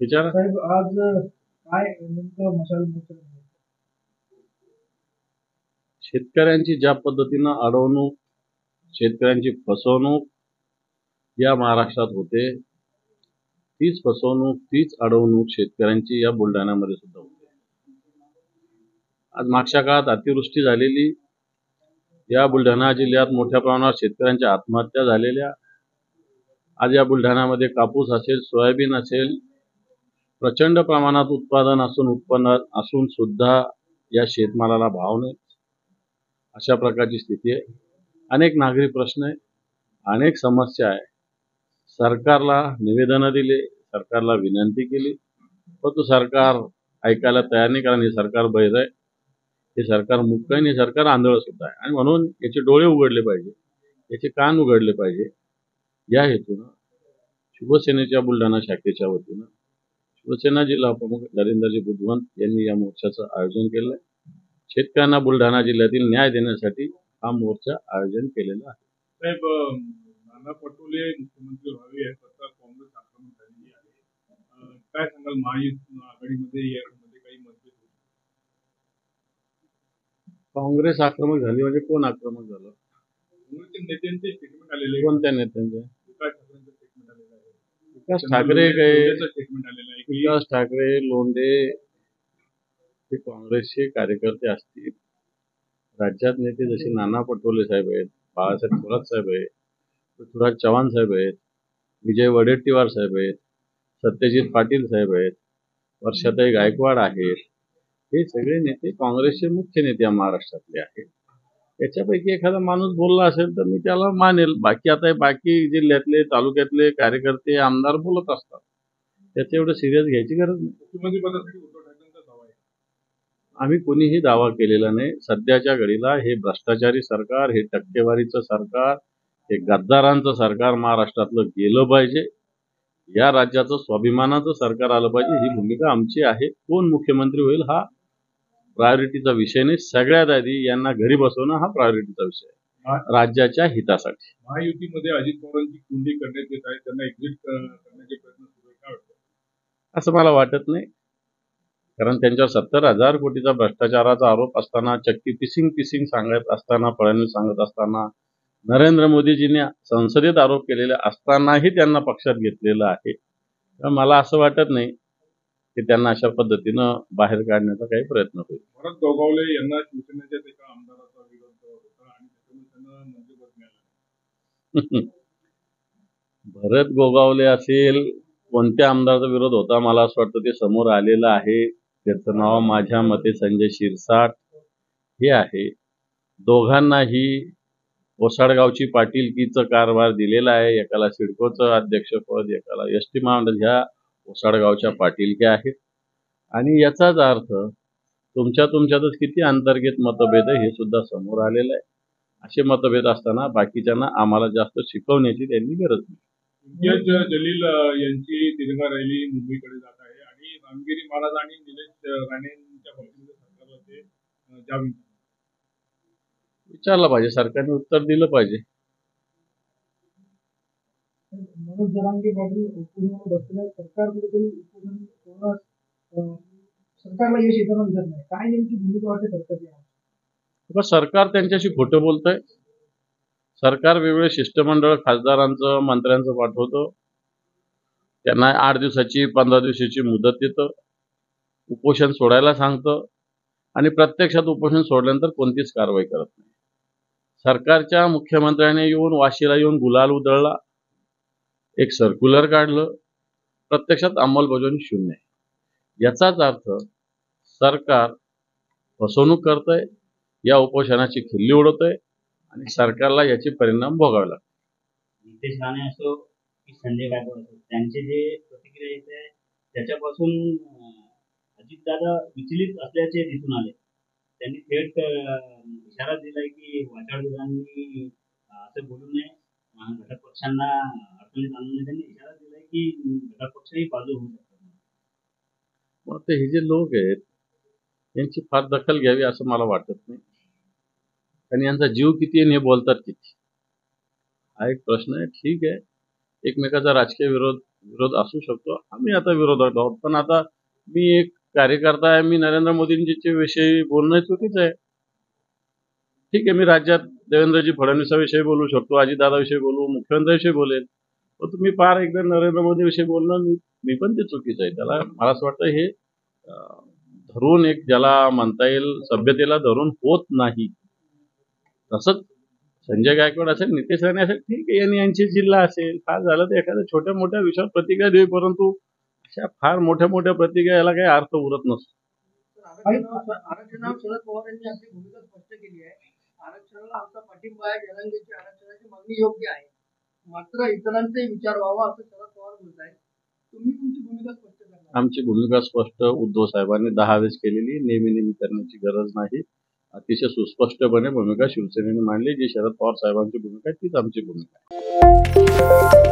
विचारा साहेब, आज काय नेमकं मशाल मोर्चा आहे? शेतकऱ्यांची ज्या पद्धतीनं अडवणूक, शेतकऱ्यांची फसवणूक या महाराष्ट्रात होते, तीच फसवणूक, तीच अडवणूक शेतकऱ्यांची या बुलढाण्यामध्ये सुद्धा होते. आज मागच्या काळात अतिवृष्टी झालेली, या बुलढाणा जिल्ह्यात मोठ्या प्रमाणावर शेतकऱ्यांच्या आत्महत्या झालेल्या, आज या बुलढाण्यामध्ये कापूस असेल, सोयाबीन असेल, प्रचंड प्रमाणात उत्पन्न असून सुद्धा या शेतमालाला भाव नाही, अशा प्रकारची स्थिती आहे. अनेक नागरी प्रश्न आहे, अनेक समस्या आहे. सरकारला निवेदनं दिले, सरकारला विनंती केली, परंतु सरकार ऐकायला तयार नाही. कारण हे सरकार बहिर आहे, हे सरकार मुक्त आहे, हे सरकार आंधळ सुद्धा आहे. आणि म्हणून याचे डोळे उघडले पाहिजे, याचे कान उघडले पाहिजे. या हेतूनं शिवसेनेच्या बुलढाणा शाखेच्या वतीनं शिवसेना जिल्हा प्रमुख नरेंद्रजी बुधवंत यांनी या मोर्चाचं आयोजन केलं आहे. शेतकऱ्यांना बुलढाणा जिल्ह्यातील न्याय देण्यासाठी हा मोर्चा आयोजन केलेला आहे. साहेब, नाना पटोले मुख्यमंत्री व्हावे याकरता काँग्रेस आक्रमक झालेली आहे. काय सांगाल, महायुती आघाडीमध्ये यामध्ये काही मतभेद होते? काँग्रेस आक्रमक झाली म्हणजे कोण आक्रमक झालं? काँग्रेसच्या नेत्यांचे स्टेटमेंट आलेले आहे. कोणत्या नेत्यांचे? विकास ठाकरेंचं स्टेटमेंट आलेलं आहे. विकास ठाकरे काय? स्टेटमेंट आलेलं आहे. विकास ठाकरे, लोंढे हे काँग्रेसचे कार्यकर्ते असतील. राज्यात नेते जसे नाना पटोले साहेब आहेत, बाळासाहेब थोरात साहेब आहेत, पृथ्वीराज चव्हाण साहेब आहेत, विजय वडेट्टीवार साहेब आहेत, सत्यजित पाटील साहेब आहेत, वर्षाताई गायकवाड आहेत. हे सगळे नेते काँग्रेसचे मुख्य नेते महाराष्ट्रातले आहेत. याच्यापैकी एखादा माणूस बोलला असेल तर मी त्याला मानेल. बाकी जिल्ह्यातले, तालुक्यातले कार्यकर्ते, आमदार बोलत असतात, त्याचं एवढं सिरियस घ्यायची गरज नाही. मुख्यमंत्री पदासाठी उद्धव ठाकरेंचा दावा आहे. आम्ही कोणीही दावा केलेला नाही. सध्याच्या घडीला हे भ्रष्टाचारी सरकार, हे टक्केवारीचं सरकार, हे गद्दारांचं सरकार महाराष्ट्रातलं गेलं पाहिजे. या राज्याचं स्वाभिमानाचं सरकार आलं पाहिजे, ही भूमिका आमची आहे. कोण मुख्यमंत्री होईल हा प्रायोरिटीचा विषय नाही. सगळ्यात आधी यांना घरी बसवणं हा प्रायोरिटीचा विषय आहे, राज्याच्या हितासाठी. महायुतीमध्ये अजित पवारांची कुंडी करण्यात येत आहे, त्यांना एक्झिट करण्याचे प्रयत्न सुरू आहे. काय वाटतं? असं मला वाटत नाही. कारण त्यांच्यावर 70,000 कोटीचा भ्रष्टाचाराचा आरोप असताना, चक्की पिसिंग सांगत असताना, फडणवीस सांगत असताना, नरेंद्र मोदीजींनी संसदेत आरोप केलेले असतानाही त्यांना पक्षात घेतलेलं आहे. तर मला असं वाटत नाही की त्यांना अशा पद्धतीनं बाहेर काढण्याचा काही प्रयत्न होईल. भरत गोगावले यांना शिवसेनेच्या एका आमदाराचा विरोध होता आणि त्याच्यामुळे त्यांना मंत्रिपद मिळालं. भरत गोगावले असेल, कोणत्या आमदाराचा विरोध होता मला असं वाटतं ते समोर आलेलं आहे. त्याचं नाव माझ्या मते संजय शिरसाट हे आहे. दोघांनाही ओसाडगावची पाटीलकीचं कारभार दिलेला आहे. एकाला सिडकोचं अध्यक्षपद, एकाला एसटी महामंडळ. ह्या ओसाडगावच्या पाटीलक्या आहेत. आणि याचाच अर्थ तुमच्यातच किती अंतर्गत मतभेद आहे हे सुद्धा समोर आलेलं आहे. असे मतभेद असताना बाकीच्यांना आम्हाला जास्त शिकवण्याची त्यांनी गरज नाही. इम्तियाज जलील यांची तिरंगा रॅली मुंबईकडे जात आहे आणि रामगिरी महाराज आणि निलेश राणेंच्या बाबतीमध्ये सरकारला ते जामीन विचारलं पाहिजे, सरकारने उत्तर दिलं पाहिजे. मनोज जरांगे पाटील उपोषणावर बसलेल्या सरकार कुठेतरी उपोषण सरकारला यश येताना दिसत नाही. काय नेमकी भूमिका वाटते सरकारची? सरकार त्यांच्याशी खोटं बोलतंय. सरकार वेगवेगळे शिष्टमंडळ खासदारांचं, मंत्र्यांचं पाठवतं, त्यांना 8 दिवसाची 15 दिवसाची मुदत देतं, उपोषण सोडायला सांगतं आणि प्रत्यक्षात उपोषण सोडल्यानंतर कोणतीच कारवाई करत नाही. सरकारच्या मुख्यमंत्र्याने येऊन वाशीला येऊन गुलाल उधळला, एक सर्क्युलर काढलं, प्रत्यक्षात अंमलबजावणी शून्य आहे. याचाच अर्थ सरकार फसवणूक करतंय, या उपोषणाची खिल्ली उडवतंय आणि सरकारला याचे परिणाम भोगावे लागतात. नितेश राणे असो की संजय गायकवाड असो, त्यांचे जे प्रतिक्रिया येत आहे त्याच्यापासून अजितदादा विचलित असल्याचे दिसून आले. त्यांनी थेट इशारा दिलाय की वाचाळदारांनी असं बोलू नये, घटक पक्षांना अडचणीत आणू नये. त्यांनी इशारा दिलाय की घटक पक्षही बाजू होऊ शकतात. मग ते हे जे लोक आहेत यांची फार दखल घ्यावी असं मला वाटत नाही. आणि यांचा जीव किती आहे हे बोलतात किती, हा एक प्रश्न आहे. ठीक आहे, एकमेकाचा राजकीय विरोध विरोध असू शकतो. आम्ही आता विरोधात आहोत. पण आता मी एक कार्यकर्ता आहे. मी नरेंद्र मोदींच्या विषयी बोलणं चुकीचं आहे. ठीक आहे, मी राज्यात देवेंद्रजी फडणवीसाविषयी बोलू शकतो, अजितदादाविषयी बोलू, मुख्यमंत्र्यांविषयी बोलेल. पण तुम्ही फार एकदा नरेंद्र मोदीविषयी बोलणं मी पण ते चुकीचं आहे. त्याला मला असं वाटतं हे धरून एक ज्याला म्हणता येईल सभ्यतेला धरून होत नाही. तसंच संजय गायकवाड असेल, नितेश राणे असेल, ठीक आहे, यांची जिल्हा असेल, फार झालं तर एखाद्या छोट्या मोठ्या विषयावर प्रतिक्रिया देऊ, परंतु अशा फार मोठ्या मोठ्या प्रतिक्रिया याला काही अर्थ उरत नसतो. आरक्षणावर शरद पवार यांनी आपली भूमिका स्पष्ट केली आहे. आरक्षणाला आमचा पाठिंबा आहे. जनांगीची आरक्षणाची मागणी योग्य आहे, मात्र इतरांचाही विचार व्हावा असं शरद पवार बोलत आहेत. तुम्ही तुमची भूमिका स्पष्ट करणार? आमची भूमिका स्पष्ट उद्धव साहेबांनी 10 वेळेस केलेली, नेहमी करण्याची गरज नाही. अतिशय सुस्पष्टपणे भूमिका शिवसेनेने मांडली. जी शरद पवार साहेबांची भूमिका आहे तीच आमची भूमिका आहे.